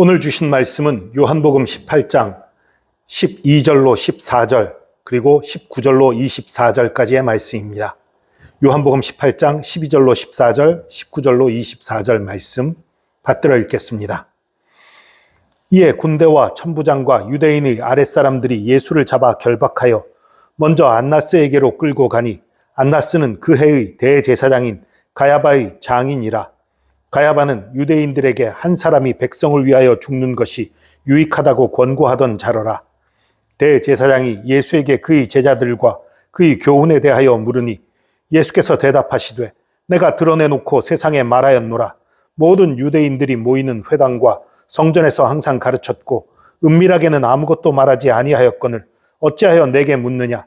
오늘 주신 말씀은 요한복음 18장 12절로 14절 그리고 19절로 24절까지의 말씀입니다. 요한복음 18장 12절로 14절, 19절로 24절 말씀 받들어 읽겠습니다. 이에 군대와 천부장과 유대인의 아랫사람들이 예수를 잡아 결박하여 먼저 안나스에게로 끌고 가니 안나스는 그 해의 대제사장인 가야바의 장인이라. 가야바는 유대인들에게 한 사람이 백성을 위하여 죽는 것이 유익하다고 권고하던 자로라. 대제사장이 예수에게 그의 제자들과 그의 교훈에 대하여 물으니 예수께서 대답하시되 내가 드러내놓고 세상에 말하였노라. 모든 유대인들이 모이는 회당과 성전에서 항상 가르쳤고 은밀하게는 아무것도 말하지 아니하였거늘 어찌하여 내게 묻느냐.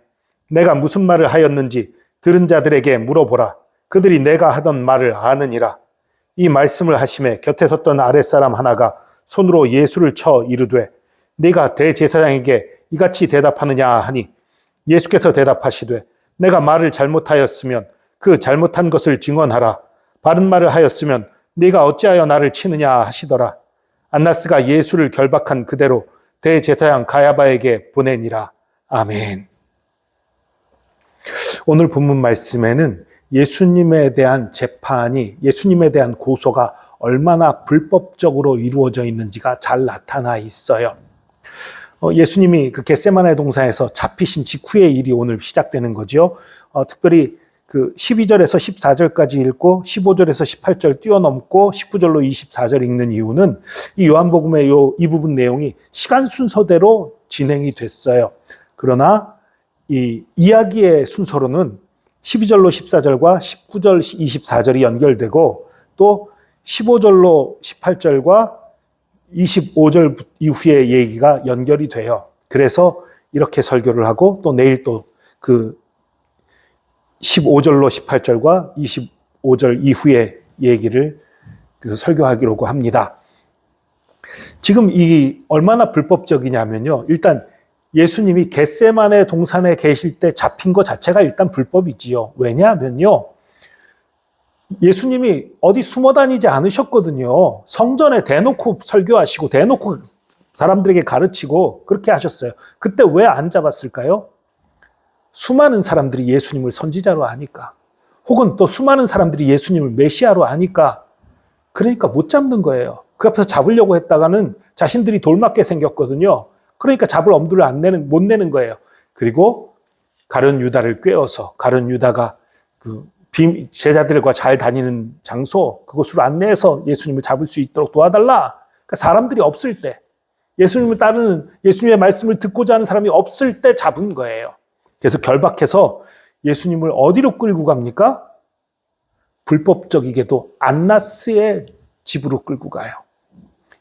내가 무슨 말을 하였는지 들은 자들에게 물어보라. 그들이 내가 하던 말을 아느니라. 이 말씀을 하심에 곁에 섰던 아랫사람 하나가 손으로 예수를 쳐 이르되 네가 대제사장에게 이같이 대답하느냐 하니 예수께서 대답하시되 내가 말을 잘못하였으면 그 잘못한 것을 증언하라. 바른 말을 하였으면 네가 어찌하여 나를 치느냐 하시더라. 안나스가 예수를 결박한 그대로 대제사장 가야바에게 보내니라. 아멘. 오늘 본문 말씀에는 예수님에 대한 재판이, 예수님에 대한 고소가 얼마나 불법적으로 이루어져 있는지가 잘 나타나 있어요. 예수님이 그 겟세마네 동산에서 잡히신 직후의 일이 오늘 시작되는 거죠. 특별히 그 12절에서 14절까지 읽고 15절에서 18절 뛰어넘고 19절로 24절 읽는 이유는 이 요한복음의 이 부분 내용이 시간 순서대로 진행이 됐어요. 그러나 이 이야기의 순서로는 12절로 14절과 19절 24절이 연결되고 또 15절로 18절과 25절 이후의 얘기가 연결이 돼요. 그래서 이렇게 설교를 하고 또 내일 또 그 15절로 18절과 25절 이후의 얘기를 설교하기로 합니다. 지금 이 얼마나 불법적이냐면요. 일단 예수님이 겟세마네 동산에 계실 때 잡힌 것 자체가 일단 불법이지요. 왜냐하면요. 예수님이 어디 숨어 다니지 않으셨거든요. 성전에 대놓고 설교하시고 대놓고 사람들에게 가르치고 그렇게 하셨어요. 그때 왜 안 잡았을까요? 수많은 사람들이 예수님을 선지자로 아니까, 혹은 또 수많은 사람들이 예수님을 메시아로 아니까, 그러니까 못 잡는 거예요. 그 앞에서 잡으려고 했다가는 자신들이 돌맞게 생겼거든요. 그러니까 잡을 엄두를 못 내는 거예요. 그리고 가룟 유다를 꿰어서 가룟 유다가 그 제자들과 잘 다니는 장소, 그곳으로 안내해서 예수님을 잡을 수 있도록 도와달라. 그러니까 사람들이 없을 때, 예수님을 따르는, 예수님의 말씀을 듣고자 하는 사람이 없을 때 잡은 거예요. 그래서 결박해서 예수님을 어디로 끌고 갑니까? 불법적이게도 안나스의 집으로 끌고 가요.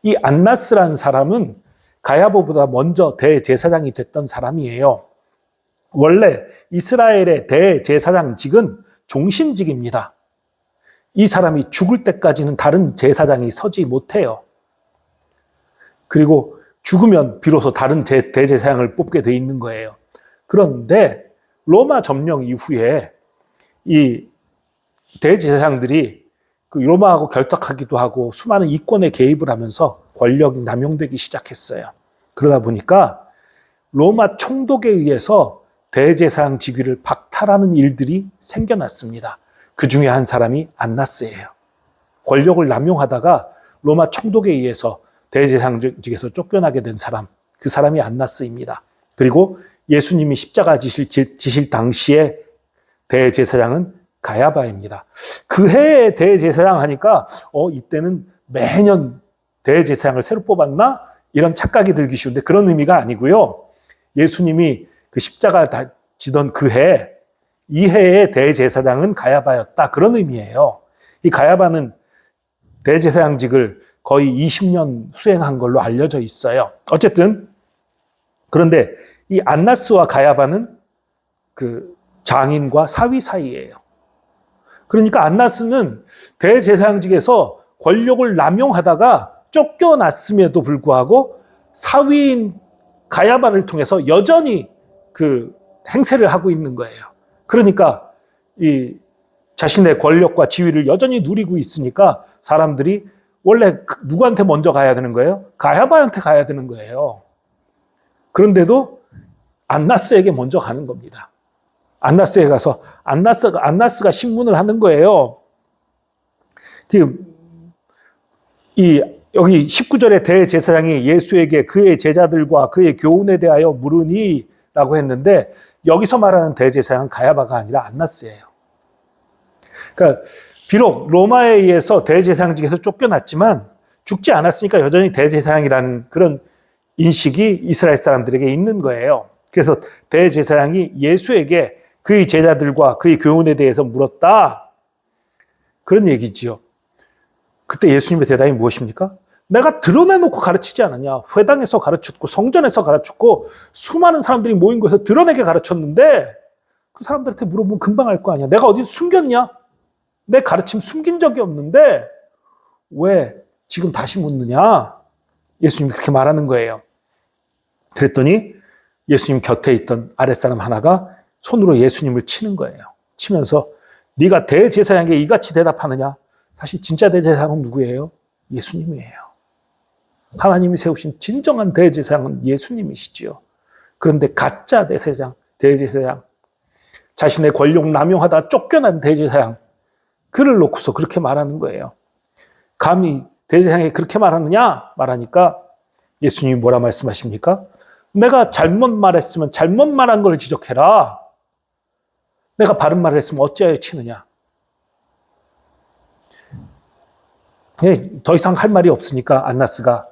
이 안나스라는 사람은 가야바보다 먼저 대제사장이 됐던 사람이에요. 원래 이스라엘의 대제사장직은 종신직입니다. 이 사람이 죽을 때까지는 다른 제사장이 서지 못해요. 그리고 죽으면 비로소 다른 대제사장을 뽑게 돼 있는 거예요. 그런데 로마 점령 이후에 이 대제사장들이 그 로마하고 결탁하기도 하고 수많은 이권에 개입을 하면서 권력이 남용되기 시작했어요. 그러다 보니까 로마 총독에 의해서 대제사장 직위를 박탈하는 일들이 생겨났습니다. 그 중에 한 사람이 안나스예요. 권력을 남용하다가 로마 총독에 의해서 대제사장직에서 쫓겨나게 된 사람, 그 사람이 안나스입니다. 그리고 예수님이 십자가 지실 당시에 대제사장은 가야바입니다. 그 해에 대제사장 하니까 이때는 매년 대제사장을 새로 뽑았나? 이런 착각이 들기 쉬운데 그런 의미가 아니고요. 예수님이 그 십자가 지던 그 해, 이 해의 대제사장은 가야바였다. 그런 의미예요. 이 가야바는 대제사장직을 거의 20년 수행한 걸로 알려져 있어요. 어쨌든 그런데 이 안나스와 가야바는 그 장인과 사위 사이예요. 그러니까 안나스는 대제사장직에서 권력을 남용하다가 쫓겨났음에도 불구하고 사위인 가야바를 통해서 여전히 그 행세를 하고 있는 거예요. 그러니까 이 자신의 권력과 지위를 여전히 누리고 있으니까 사람들이 원래 누구한테 먼저 가야 되는 거예요? 가야바한테 가야 되는 거예요. 그런데도 안나스에게 먼저 가는 겁니다. 안나스에 가서 안나스가 신문을 하는 거예요. 여기 19절에 대제사장이 예수에게 그의 제자들과 그의 교훈에 대하여 물으니 라고 했는데, 여기서 말하는 대제사장은 가야바가 아니라 안나스예요. 그러니까 비록 로마에 의해서 대제사장직에서 쫓겨났지만 죽지 않았으니까 여전히 대제사장이라는 그런 인식이 이스라엘 사람들에게 있는 거예요. 그래서 대제사장이 예수에게 그의 제자들과 그의 교훈에 대해서 물었다, 그런 얘기지요. 그때 예수님의 대답이 무엇입니까? 내가 드러내놓고 가르치지 않았냐? 회당에서 가르쳤고 성전에서 가르쳤고 수많은 사람들이 모인 곳에서 드러내게 가르쳤는데 그 사람들한테 물어보면 금방 알 거 아니야. 내가 어디 숨겼냐? 내 가르침 숨긴 적이 없는데 왜 지금 다시 묻느냐? 예수님이 그렇게 말하는 거예요. 그랬더니 예수님 곁에 있던 아랫사람 하나가 손으로 예수님을 치는 거예요. 치면서 네가 대제사장에게 이같이 대답하느냐? 사실 진짜 대제사장은 누구예요? 예수님이에요. 하나님이 세우신 진정한 대제사장은 예수님이시지요. 그런데 가짜 대제사장, 자신의 권력 남용하다가 쫓겨난 대제사장, 그를 놓고서 그렇게 말하는 거예요. 감히 대제사장이 그렇게 말하느냐? 말하니까 예수님이 뭐라 말씀하십니까? 내가 잘못 말했으면 잘못 말한 걸 지적해라. 내가 바른 말을 했으면 어찌하여 치느냐? 더 이상 할 말이 없으니까 안나스가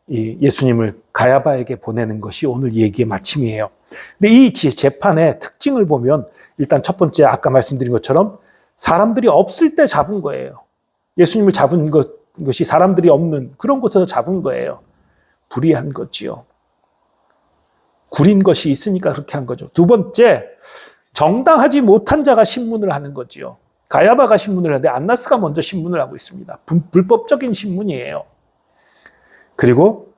예수님을 가야바에게 보내는 것이 오늘 얘기의 마침이에요. 근데 이 재판의 특징을 보면 일단 첫 번째 아까 말씀드린 것처럼 사람들이 없을 때 잡은 거예요. 예수님을 잡은 것이 사람들이 없는 그런 곳에서 잡은 거예요. 불의한 거지요. 구린 것이 있으니까 그렇게 한 거죠. 두 번째, 정당하지 못한 자가 신문을 하는 거지요. 가야바가 신문을 하는데 안나스가 먼저 신문을 하고 있습니다. 불법적인 신문이에요. 그리고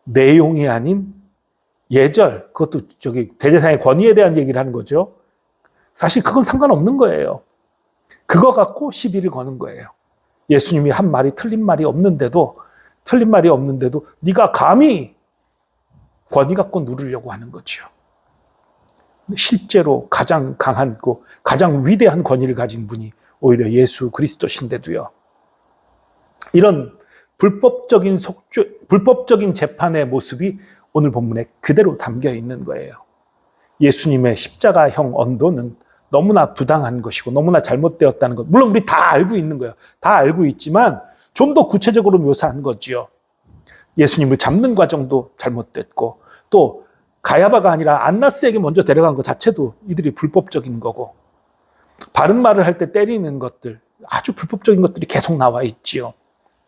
내용이 아닌 예절, 그것도 대제사장의 권위에 대한 얘기를 하는 거죠. 사실 그건 상관없는 거예요. 그거 갖고 시비를 거는 거예요. 예수님이 한 말이 틀린 말이 없는데도 네가 감히 권위 갖고 누르려고 하는 거죠. 실제로 가장 강하고 가장 위대한 권위를 가진 분이 오히려 예수 그리스도신데도요. 이런 불법적인 재판의 모습이 오늘 본문에 그대로 담겨 있는 거예요. 예수님의 십자가형 언도는 너무나 부당한 것이고 너무나 잘못되었다는 것. 물론 우리 다 알고 있는 거예요. 다 알고 있지만 좀 더 구체적으로 묘사한 거지요. 예수님을 잡는 과정도 잘못됐고 또 가야바가 아니라 안나스에게 먼저 데려간 것 자체도 이들이 불법적인 거고 바른 말을 할 때 때리는 것들, 아주 불법적인 것들이 계속 나와 있지요.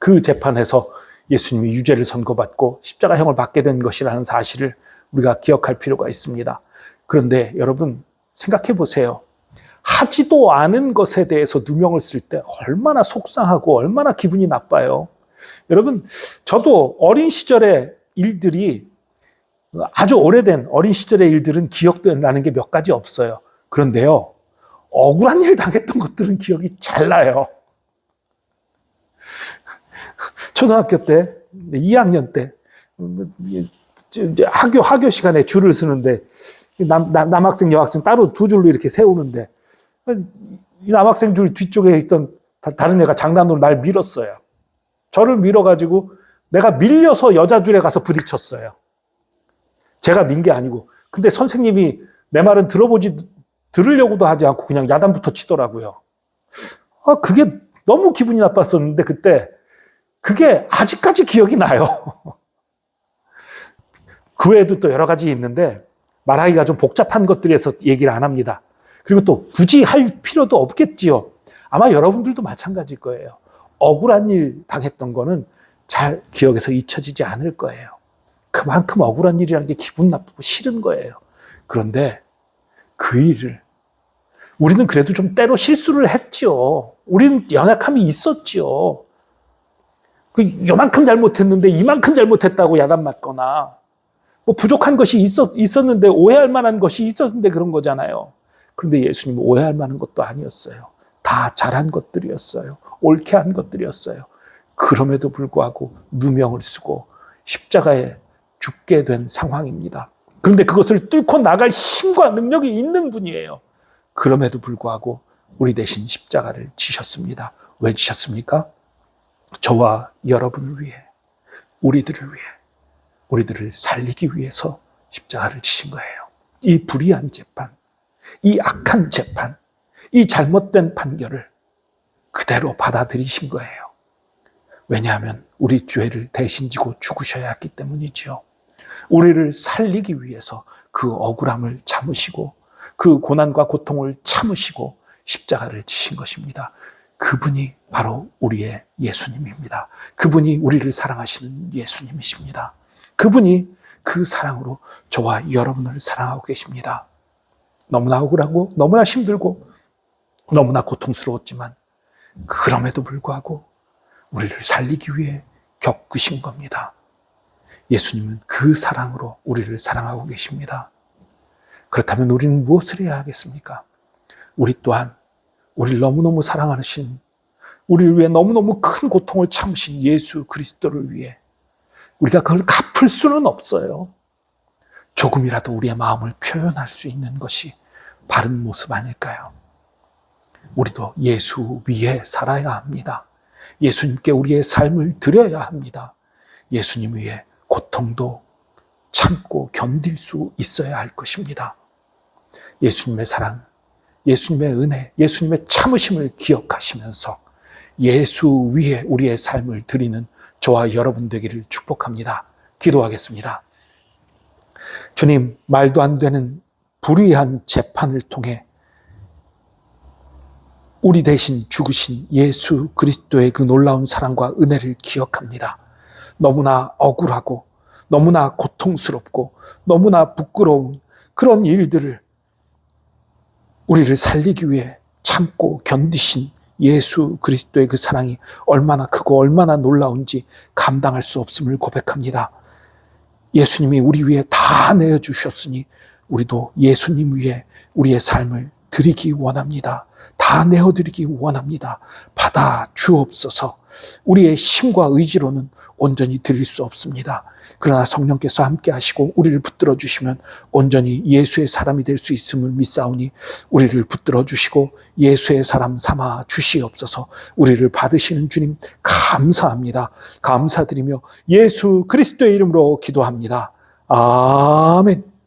그 재판에서 예수님이 유죄를 선고받고 십자가형을 받게 된 것이라는 사실을 우리가 기억할 필요가 있습니다. 그런데 여러분 생각해 보세요. 하지도 않은 것에 대해서 누명을 쓸 때 얼마나 속상하고 얼마나 기분이 나빠요. 여러분, 저도 어린 시절의 일들이 아주 오래된 어린 시절의 일들은 기억도 나는 게 몇 가지 없어요. 그런데요, 억울한 일 당했던 것들은 기억이 잘 나요. 초등학교 때, 2학년 때, 학교 시간에 줄을 서는데, 남학생, 여학생 따로 두 줄로 이렇게 세우는데, 이 남학생 줄 뒤쪽에 있던 다른 애가 장난으로 날 밀었어요. 저를 밀어가지고 내가 밀려서 여자 줄에 가서 부딪혔어요. 제가 민 게 아니고. 근데 선생님이 내 말은 들으려고도 하지 않고 그냥 야단부터 치더라고요. 그게 너무 기분이 나빴었는데 그때 그게 아직까지 기억이 나요. 그 외에도 또 여러 가지 있는데 말하기가 좀 복잡한 것들에서 얘기를 안 합니다. 그리고 또 굳이 할 필요도 없겠지요. 아마 여러분들도 마찬가지일 거예요. 억울한 일 당했던 거는 잘 기억에서 잊혀지지 않을 거예요. 그만큼 억울한 일이라는 게 기분 나쁘고 싫은 거예요. 그런데 그 일을 우리는 그래도 좀 때로 실수를 했지요. 우리는 연약함이 있었지요. 요만큼 잘못했는데 이만큼 잘못했다고 야단 맞거나 뭐 부족한 것이 있었는데 오해할 만한 것이 있었는데 그런 거잖아요. 그런데 예수님은 오해할 만한 것도 아니었어요. 다 잘한 것들이었어요. 옳게 한 것들이었어요. 그럼에도 불구하고 누명을 쓰고 십자가에 죽게 된 상황입니다. 그런데 그것을 뚫고 나갈 힘과 능력이 있는 분이에요. 그럼에도 불구하고 우리 대신 십자가를 지셨습니다. 왜 지셨습니까? 저와 여러분을 위해, 우리들을 위해, 우리들을 살리기 위해서 십자가를 지신 거예요. 이 불의한 재판, 이 악한 재판, 이 잘못된 판결을 그대로 받아들이신 거예요. 왜냐하면 우리 죄를 대신 지고 죽으셔야 했기 때문이지요. 우리를 살리기 위해서 그 억울함을 참으시고 그 고난과 고통을 참으시고 십자가를 지신 것입니다. 그분이 바로 우리의 예수님입니다. 그분이 우리를 사랑하시는 예수님이십니다. 그분이 그 사랑으로 저와 여러분을 사랑하고 계십니다. 너무나 억울하고 너무나 힘들고 너무나 고통스러웠지만 그럼에도 불구하고 우리를 살리기 위해 겪으신 겁니다. 예수님은 그 사랑으로 우리를 사랑하고 계십니다. 그렇다면 우리는 무엇을 해야 하겠습니까? 우리 또한 우리를 너무너무 사랑하신, 우리를 위해 너무너무 큰 고통을 참으신 예수 그리스도를 위해 우리가 그걸 갚을 수는 없어요. 조금이라도 우리의 마음을 표현할 수 있는 것이 바른 모습 아닐까요? 우리도 예수 위에 살아야 합니다. 예수님께 우리의 삶을 드려야 합니다. 예수님 위에 고통도 참고 견딜 수 있어야 할 것입니다. 예수님의 사랑, 예수님의 은혜, 예수님의 참으심을 기억하시면서 예수 위에 우리의 삶을 드리는 저와 여러분 되기를 축복합니다. 기도하겠습니다. 주님, 말도 안 되는 불의한 재판을 통해 우리 대신 죽으신 예수 그리스도의 그 놀라운 사랑과 은혜를 기억합니다. 너무나 억울하고 너무나 고통스럽고 너무나 부끄러운 그런 일들을 우리를 살리기 위해 참고 견디신 예수 그리스도의 그 사랑이 얼마나 크고 얼마나 놀라운지 감당할 수 없음을 고백합니다. 예수님이 우리 위해 다 내어주셨으니 우리도 예수님 위해 우리의 삶을 드리기 원합니다. 다 내어드리기 원합니다. 받아 주옵소서. 우리의 힘과 의지로는 온전히 드릴 수 없습니다. 그러나 성령께서 함께 하시고 우리를 붙들어 주시면 온전히 예수의 사람이 될 수 있음을 믿사오니 우리를 붙들어 주시고 예수의 사람 삼아 주시옵소서. 우리를 받으시는 주님 감사합니다. 감사드리며 예수 그리스도의 이름으로 기도합니다. 아멘.